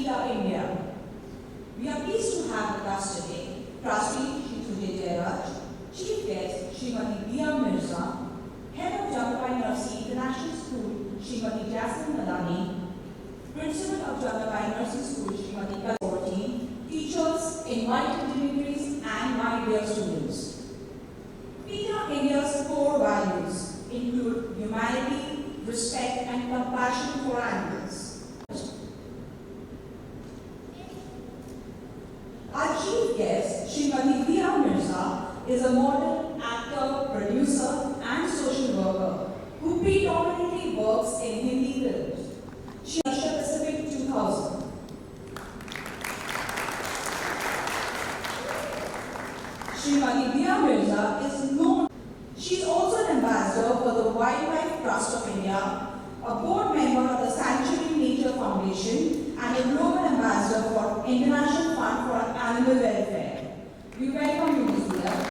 PETA India. We are pleased to have with us today Trustee Shri Jairaj, Chief Guest Srimati Mirza, Head of Jagabai Nursery International School Srimati Jasmine Madani, Principal of Jagabai Nursing School Srimati Kalporti, teachers, invited dignitaries and my dear students. PETA India's core values include humanity, respect and compassion for animals. Our chief guest, Srimati Mirza, is a model, actor, producer and social worker who predominantly works in Hindi films. She is Asia Pacific 2000. Srimati Mirza is known. She is also an ambassador for the Wildlife Trust of India, a board member of the Sanctuary Nature Foundation, and a global ambassador for International Fund for Animal Welfare. We welcome you, Ms. Mirza.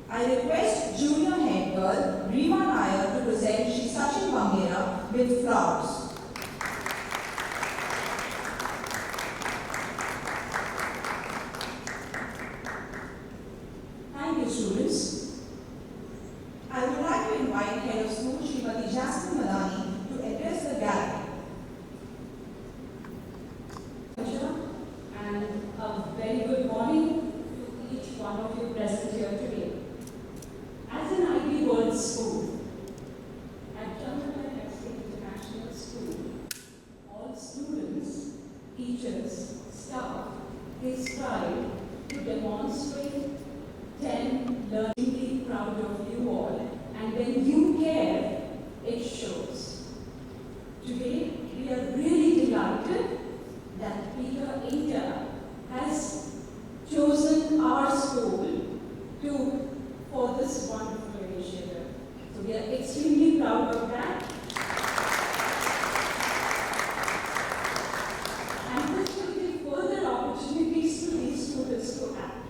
I request junior head girl Rima Nair to present Shri Sachin Bangera with flowers. Thank you, students. I would like to invite Head of School Srimati Jasmine Madani to address the gallery. And a very good morning to each one of you present here today. As an Ivy World school, at Jagabai International School, all students, teachers, staff, they strive to demonstrate 10 learning proud of you all, and when you care, it shows. Today, we are really delighted that PETA India has chosen our school for this wonderful initiative. So we are extremely proud of that. And this will give further opportunities to these students to act.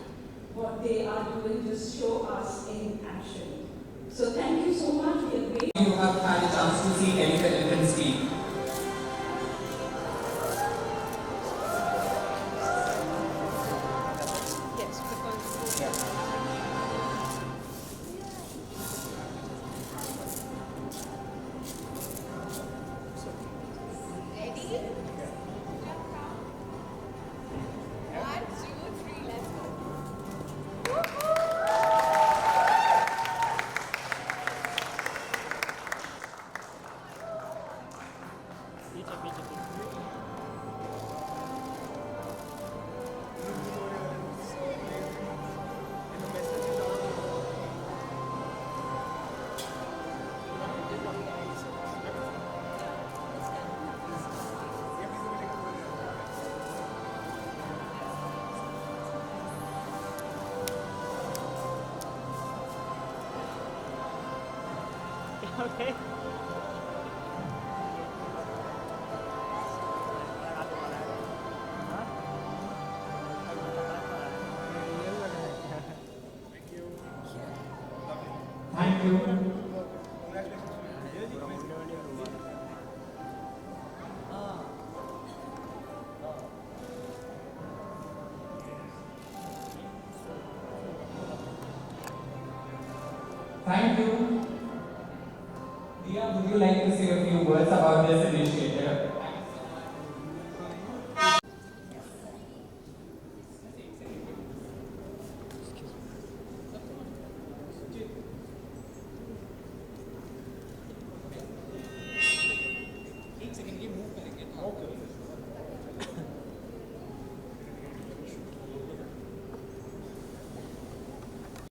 What they are doing just show us in action. So thank you so much. We are great. You have had a chance to see Ellie speak. Okay. Thank you. Thank you. Dia, would you like to say a few words about this initiative?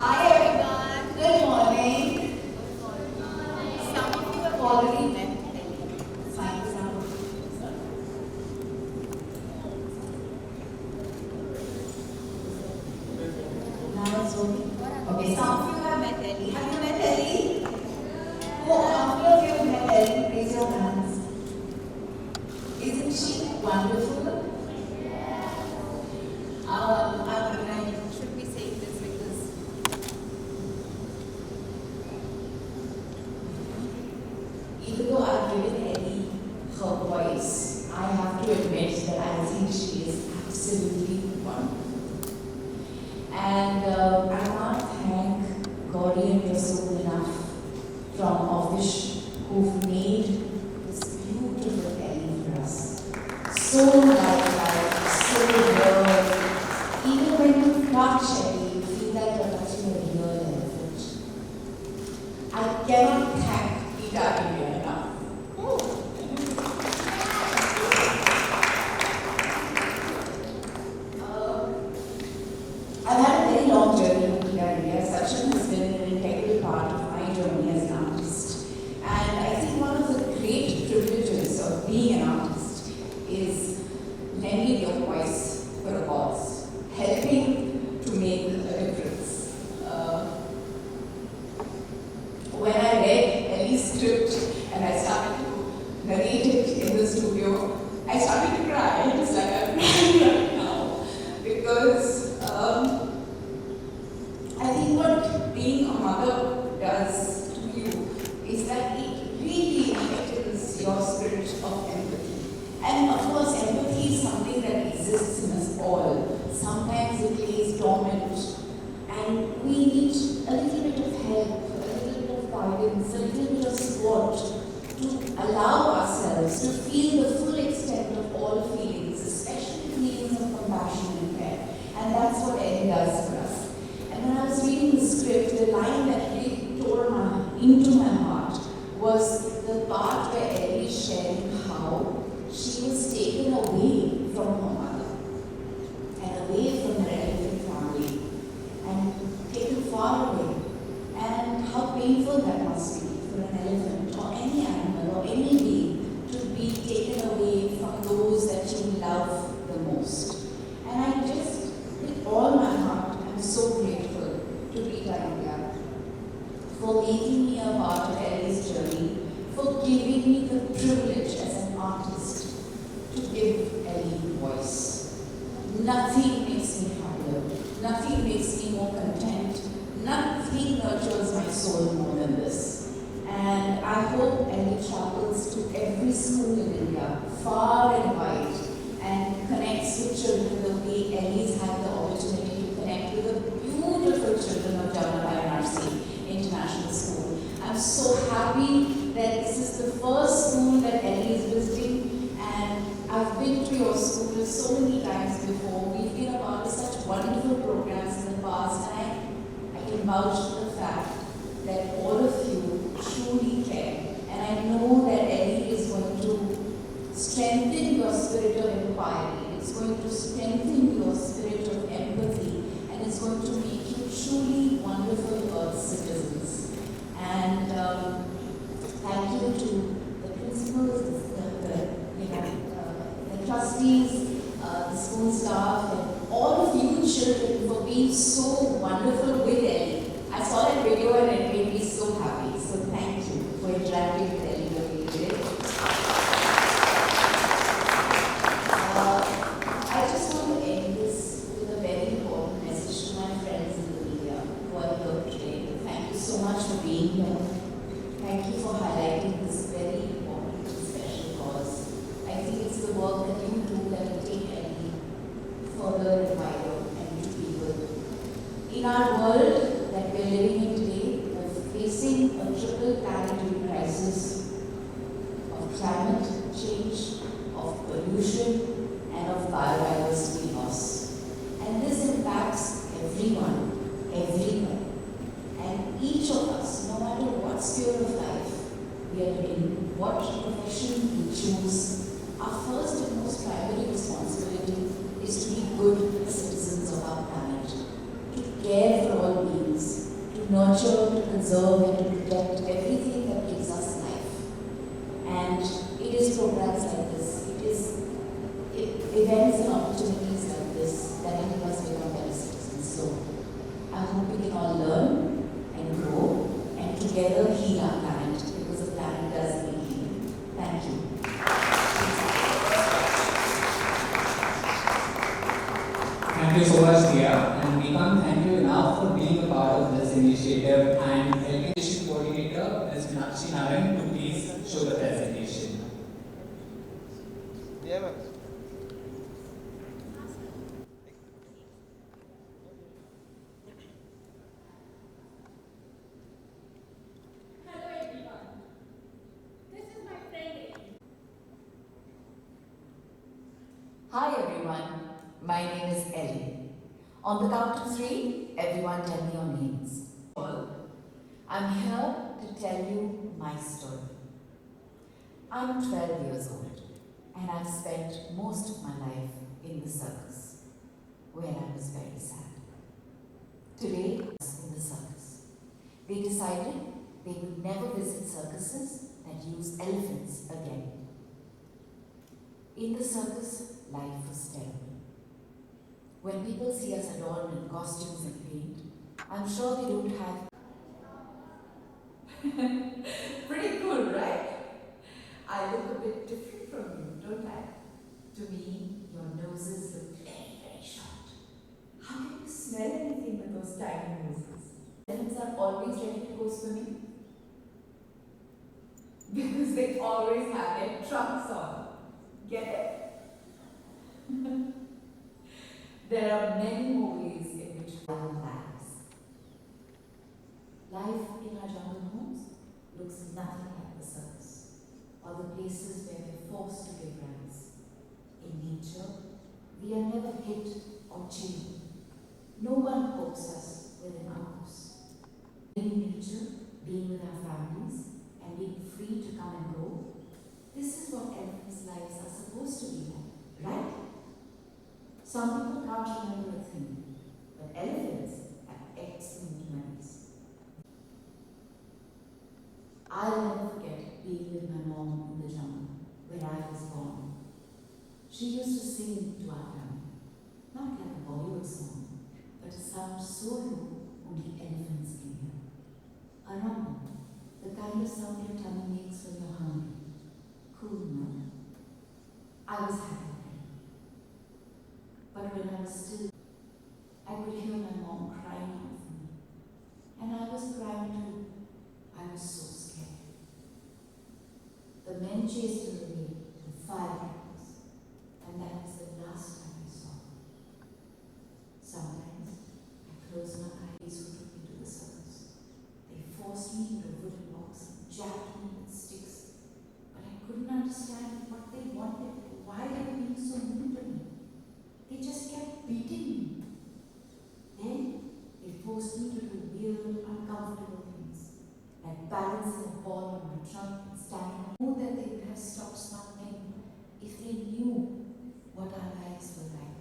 Hi everyone, good morning. Some of you have already met Ellie. Fine, some of being an artist is lending your voice for a cause, helping to make a difference. When I read Ellie's script and I started to narrate it in the studio, I started to cry, just like I'm crying right now, because I think what being a mother does to you is that it really awakens your spirit of empathy. And of course, empathy is something that exists in us all. Sometimes it lays dormant, and we need a little bit of help, a little bit of guidance, a little bit of support to allow ourselves to feel the full extent of all feelings, especially feelings of compassion and care. And that's what Ellie does for us. And when I was reading the script, the line that really tore into my heart was the part where Ellie is sharing how she was taken away from her mother and away from her elephant family and taken far away, and how painful that must be for an elephant or any animal or any being to be taken away from those that you love the most. And I just, with all my heart, I'm so grateful to Peta India for making me a part of Ellie's journey, for giving me the privilege as an artist to give Ellie voice. Nothing makes me happier, nothing makes me more content, nothing nurtures my soul more than this. And I hope Ellie travels to every school in India, far and wide, and connects with children the way Ellie's had the opportunity to connect with the beautiful children of Jamnabai NRC International School. I'm so happy that this is the first school that Ellie is visiting, and I've been to your school so many times before. We've been a part of such wonderful programs in the past, and I can vouch for the fact that all of you truly care. And I know that Ellie is going to strengthen your spirit of inquiry, it's going to strengthen your spirit of empathy, and it's going to make you truly wonderful Earth citizens. And thank you to the principals, the trustees, the school staff, and all of you children for being so wonderful with Ellie. I saw that video and it made me so happy. So thank you for interacting with Ellie the way you did. I just want to end this with a very important message to my friends in the media who are here today. Thank you so much for being here. Thank you for highlighting this very important and special cause. I think it's the work that you do that will take Ellie further and wider and to people. In our world that we're living in today, we're facing a triple planetary crisis of climate change, of pollution, and of biodiversity loss. And this impacts everyone, everywhere. And each of us, no matter what sphere of life we are in, what profession we choose, our first and most primary responsibility is to be good citizens of our planet, to care for all beings, to nurture, to conserve, and to protect everything that gives us life. And it is programs like this, it is events and opportunities like this that help us become better citizens. So I hope we can all learn and grow and together heal our planet, because the planet does need healing. Thank you. Thank you so much, Dia. And we can't thank you enough for being a part of this initiative and helping the coordinator, Ms. Meenakshi Narayan, to please show the presentation. Yeah, ma'am. Hello everyone. This is my friend Ellie. Hi everyone, my name is Ellie. On the count of 3, everyone tell me your names. I'm here to tell you my story. I'm 12 years old and I've spent most of my life in the circus, where I was very sad. Today, I was in the circus. They decided they would never visit circuses that use elephants again. In the circus, life was terrible. When people see us adorned in costumes and paint, I'm sure they don't have. Pretty cool, right? I look a bit different from you, don't I? To me, your noses look very, very short. How can you smell anything with those tiny noses? Elephants are always ready to go swimming because they always have their trunks on. Get it? There are many more ways in which life lives. Life in our jungle homes looks nothing like the circus or the places where we're forced to give rides. In nature, we are never hit or chained. No one pokes us within hours. In nature, being with our families and being free to come and go, this is what elephants' lives are supposed to be like, right? Some people can't remember a thing, but elephants have excellent memories. I'll never forget being with my mom in the jungle where I was born. She used to sing to our family, not like a Bollywood song, but a sound so low only elephants can hear. A rumble, the kind of sound your tummy makes when you're hungry. Cool, no? I was happy then. But when I was still, I could hear my mom crying out for me. And I was crying too. I was so scared. The men chased her away with firecrackers, and that was the last time I saw her. Sometimes I closed my eyes who took me to the circus. They forced me into a wooden box and jabbed me with sticks, but I couldn't understand what they wanted or why they were being so mean to me. They just kept beating me. Then they forced me to do weird, uncomfortable things, like balancing a ball on my trunk and standing. I knew that they would have stopped something if they knew what our lives were like.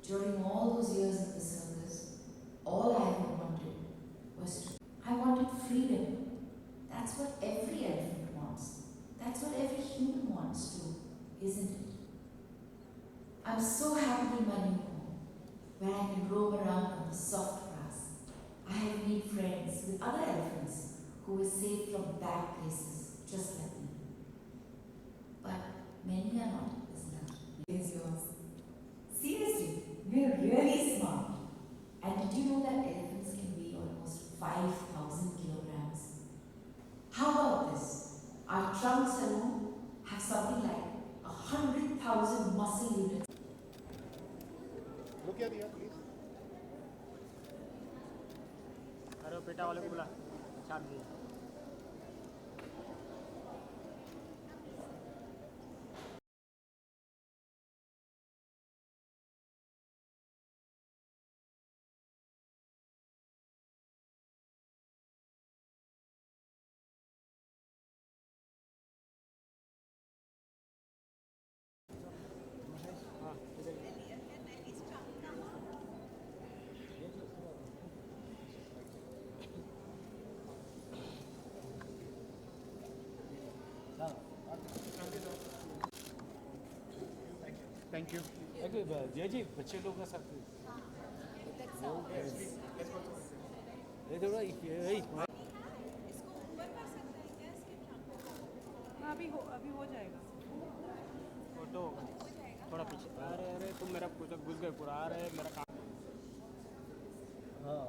During all those years in the circus, all I ever wanted was I wanted freedom. That's what every elephant wants. That's what every human wants too, isn't it? I'm so happy in my new home, where I can roam around on the soft grass. I have made friends with other elephants who were saved from bad places, just like me. But many are not, isn't it? Here's yours. Seriously, we're really smart. And did you know that elephants can weigh almost 5,000 kilograms? How about this? Our trunks alone have something like 100,000 muscle units. Look here, please. अरे PETA वाले को बुला छाट दिए हाँ thank you जय जी बच्चे लोग का साथ ये थोड़ा अभी हो जाएगा फोटो होगा थोड़ा पीछे अरे अरे तुम मेरा पूछो घुस गए पूरा अरे मेरा काम हाँ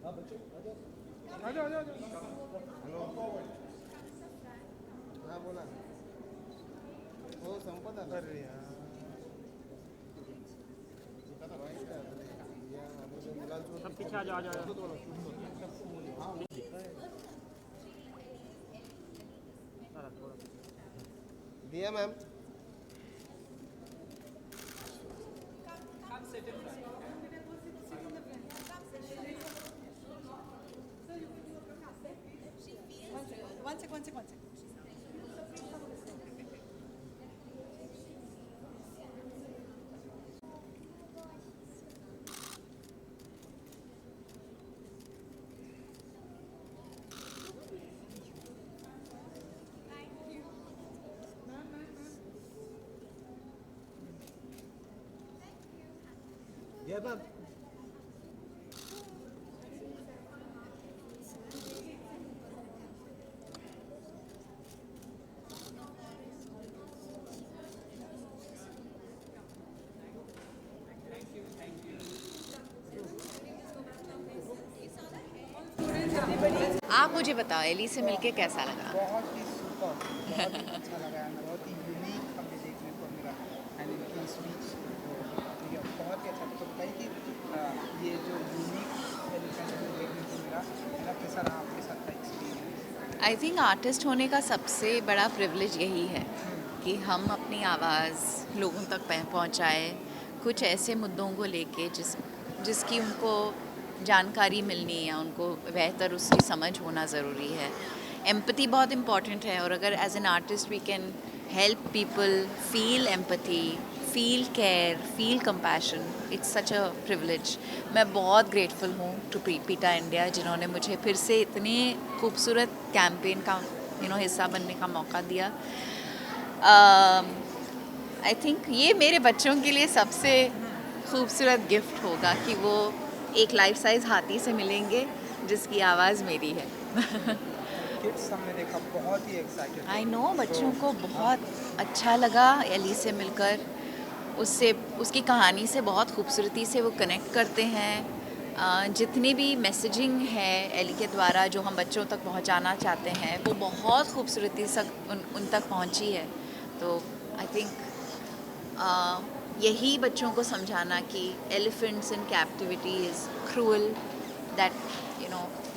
हाँ बच्चों आ जाओ हेलो हाँ बोला हो संपत आता रे सब पीछे आ जाओ दिया मैम One second. आप मुझे बताओ एली से मिलके कैसा लगा? बहुत ही सुपर, बहुत ही अच्छा लगा है, बहुत ही यूनिक हमें देखने को मिला एंड इनकी स्पीच मुझे बहुत ही अच्छा तो बताइए कि ये जो यूनिक एलिफेंट हमें देखने को मिला मेरा कैसा रहा आपके साथ का एक्सपीरियंस? आई थिंक आर्टिस्ट होने का सबसे बड़ा प्रिविलेज यही है कि हम अपनी आवाज़ लोगों तक पहुंचाए, कुछ ऐसे मुद्दों को लेके जिसकी उनको जानकारी मिलनी या उनको बेहतर उसकी समझ होना ज़रूरी है। एम्पैथी बहुत इम्पॉर्टेंट है और अगर as an artist we can help people feel empathy, feel care, feel compassion, it's such a privilege. मैं बहुत ग्रेटफुल हूँ टू पीटा इंडिया जिन्होंने मुझे फिर से इतने खूबसूरत कैंपेन का हिस्सा बनने का मौका दिया। आई थिंक ये मेरे बच्चों के लिए सबसे खूबसूरत गिफ्ट होगा कि वो एक लाइफ साइज हाथी से मिलेंगे जिसकी आवाज़ मेरी है। किड्स हमने देखा बहुत ही एक्साइटेड। आई नो बच्चों को बहुत अच्छा लगा एली से मिलकर, उसकी कहानी से बहुत खूबसूरती से वो कनेक्ट करते हैं। जितनी भी मैसेजिंग है एली के द्वारा जो हम बच्चों तक पहुंचाना चाहते हैं वो बहुत खूबसूरती से उन तक पहुंची है। तो आई थिंक यही बच्चों को समझाना कि elephants in captivity is cruel, that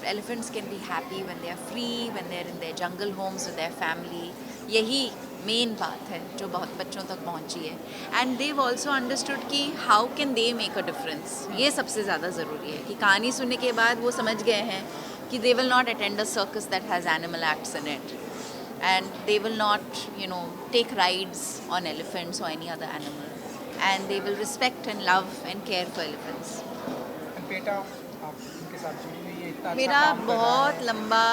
elephants can be happy when they are free, when they are in their jungle homes with their family. यही मेन बात है जो बहुत बच्चों तक पहुंची है। एंड देव ऑल्सो अंडरस्टूड कि how can they make a difference. ये सबसे ज़्यादा ज़रूरी है कि कहानी सुनने के बाद वो समझ गए हैं कि they will not attend a circus that has animal acts in it, and they will not take rides on elephants or any other animal, and they will respect and love and care for elephants. बेटा आप उनके साथ जुड़ी हुई हैं, इतना अच्छा मेरा काम कर रहा बहुत है। लंबा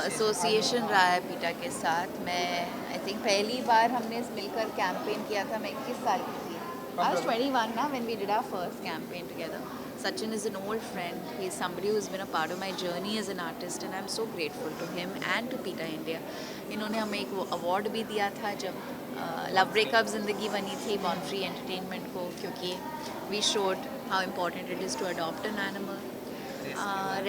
एसोसिएशन रहा है पीटा के साथ। मैं आई थिंक पहली बार हमने मिलकर कैंपेन किया था, मैं 21 साल की थी। I was 21 now when we did our first campaign together. Sachin is an old friend. He is somebody who's been a part of my journey as an artist, and I'm so grateful to him and to Peta India. इन्होंने हमें एक award भी दिया था जब love breakup ज़िंदगी बनी थी बॉर्न फ्री एंटरटेनमेंट को, क्योंकि we showed how important it is to adopt an animal,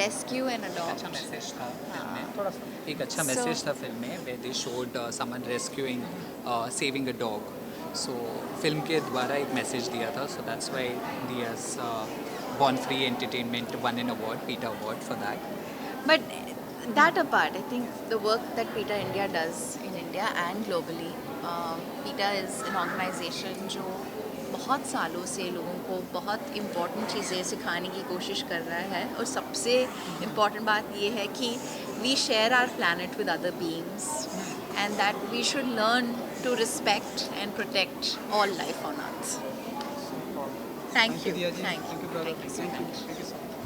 rescue and adopt. अच्छा मैसेज था फिल्म में, एक अच्छा मैसेज था फिल्म में, where they showed someone rescuing, saving a dog. So film के द्वारा एक मैसेज दिया था, so that's why Dia's Born Free Entertainment won an award, PETA award for that. But that apart, I think the work that PETA India does in India and globally, PETA is an organization जो बहुत सालों से लोगों को बहुत important चीज़ें सिखाने की कोशिश कर रहा है। और सबसे इम्पॉर्टेंट बात ये है कि we share our planet with other beings, and that we should learn to respect and protect all life on Earth. Thank you. Diya ji. Thank you. Thank you, brother. Thank you so much. Thank you so much.